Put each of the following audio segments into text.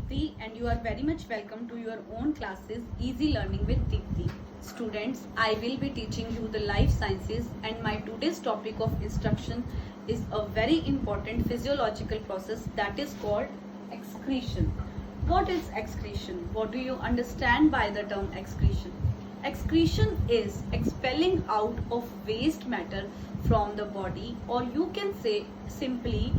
Deepthi and you are very much welcome to your own classes Easy Learning with Deepthi. Students, I will be teaching you the life sciences and my today's topic of instruction is a very important physiological process that is called excretion. What is excretion? What do you understand by the term excretion? Excretion is expelling out of waste matter from the body, or you can say simply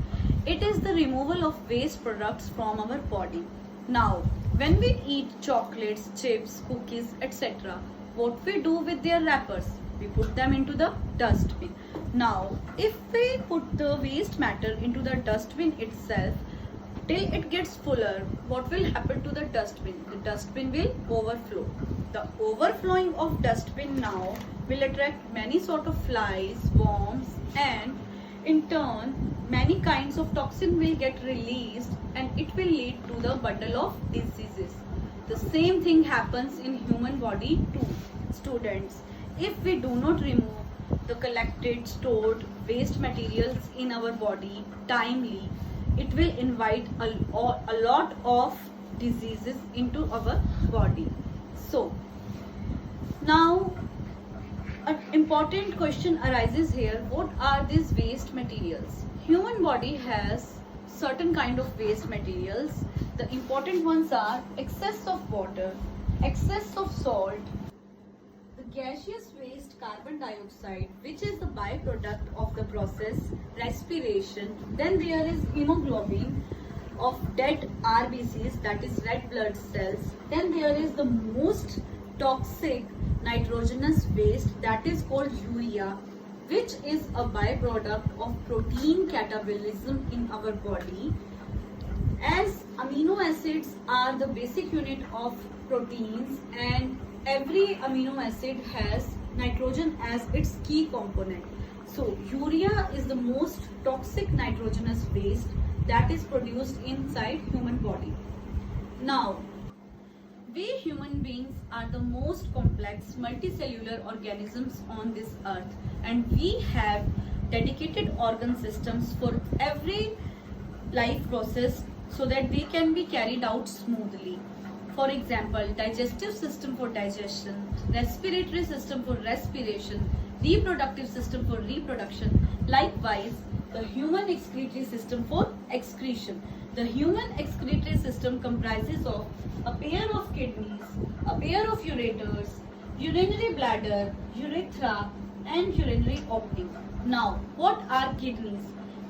it is the removal of waste products from our body. Now, when we eat chocolates, chips, cookies, etc., what we do with their wrappers? We put them into the dustbin. Now, if we put the waste matter into the dustbin itself, till it gets fuller, what will happen to the dustbin? The dustbin will overflow. The overflowing of dustbin now will attract many sort of flies, worms, and in turn many kinds of toxin will get released and it will lead to the bundle of diseases. The same thing happens in human body too. Students, if we do not remove the collected, stored waste materials in our body timely, it will invite a lot of diseases into our body. So, now an important question arises here. What are these waste materials? Human body has certain kind of waste materials. The important ones are excess of water, excess of salt, the gaseous waste carbon dioxide, which is the byproduct of the process respiration. Then there is hemoglobin of dead RBCs, that is red blood cells. Then there is the most toxic nitrogenous waste, that is called urea, which is a byproduct of protein catabolism in our body. As amino acids are the basic unit of proteins and every amino acid has nitrogen as its key component. So urea is the most toxic nitrogenous waste that is produced inside human body. Now, we human beings are the most complex multicellular organisms on this earth, and we have dedicated organ systems for every life process so that they can be carried out smoothly. For example, digestive system for digestion, respiratory system for respiration, reproductive system for reproduction. Likewise, the human excretory system for excretion. The human excretory system comprises of a pair of kidneys, a pair of ureters, urinary bladder, urethra, and urinary opening. Now, what are kidneys?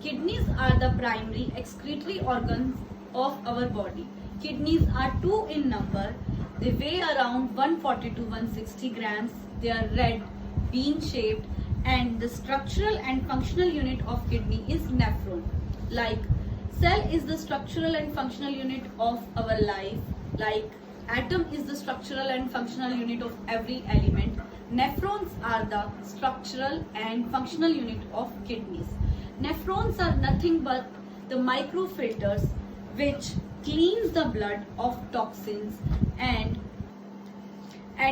Kidneys are the primary excretory organs of our body. Kidneys are 2 in number. They weigh around 140 to 160 grams. They are red, bean shaped, and the structural and functional unit of kidney is nephron. Like cell is the structural and functional unit of our life. Like atom is the structural and functional unit of every element. Nephrons are the structural and functional unit of kidneys. Nephrons are nothing but the microfilters which cleans the blood of toxins and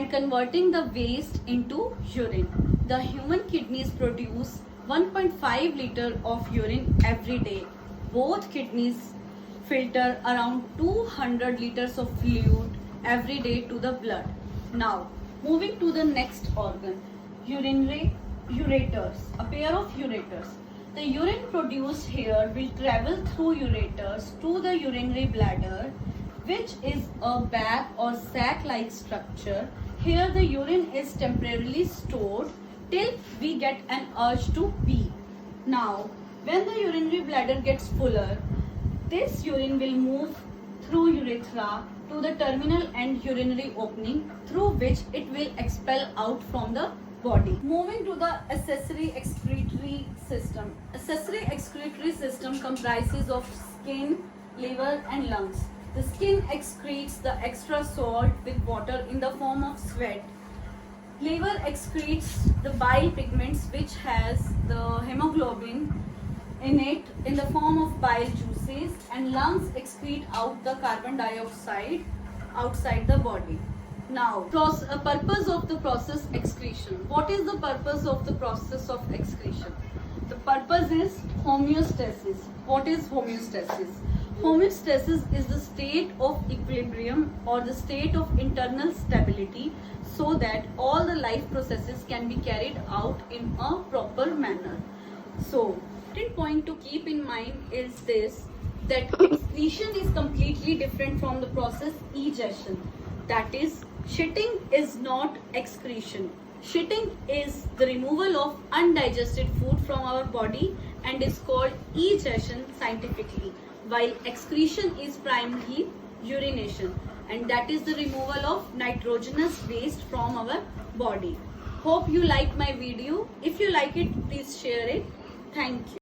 converting the waste into urine. The human kidneys produce 1.5 liter of urine every day. Both kidneys filter around 200 liters of fluid every day to the blood. Now, moving to the next organ, urinary ureters, a pair of ureters. The urine produced here will travel through ureters to the urinary bladder, which is a bag or sac-like structure. Here the urine is temporarily stored till we get an urge to pee. Now, when the urinary bladder gets fuller, this urine will move through urethra to the terminal and urinary opening, through which it will expel out from the body. Moving to the accessory excretory system. Accessory excretory system comprises of skin, liver and lungs. The skin excretes the extra salt with water in the form of sweat. Liver excretes the bile pigments which has the hemoglobin in it in the form of bile juices, and lungs excrete out the carbon dioxide outside the body. Now, purpose of the process excretion. What is the purpose of the process of excretion? The purpose is homeostasis. What is homeostasis? Homeostasis is the state of equilibrium or the state of internal stability so that all the life processes can be carried out in a proper manner. So, important point to keep in mind is this, that excretion is completely different from the process egestion. That is, shitting is not excretion. Shitting is the removal of undigested food from our body and is called egestion scientifically, while excretion is primarily urination, and that is the removal of nitrogenous waste from our body. Hope you like my video. If you like it, please share it. Thank you.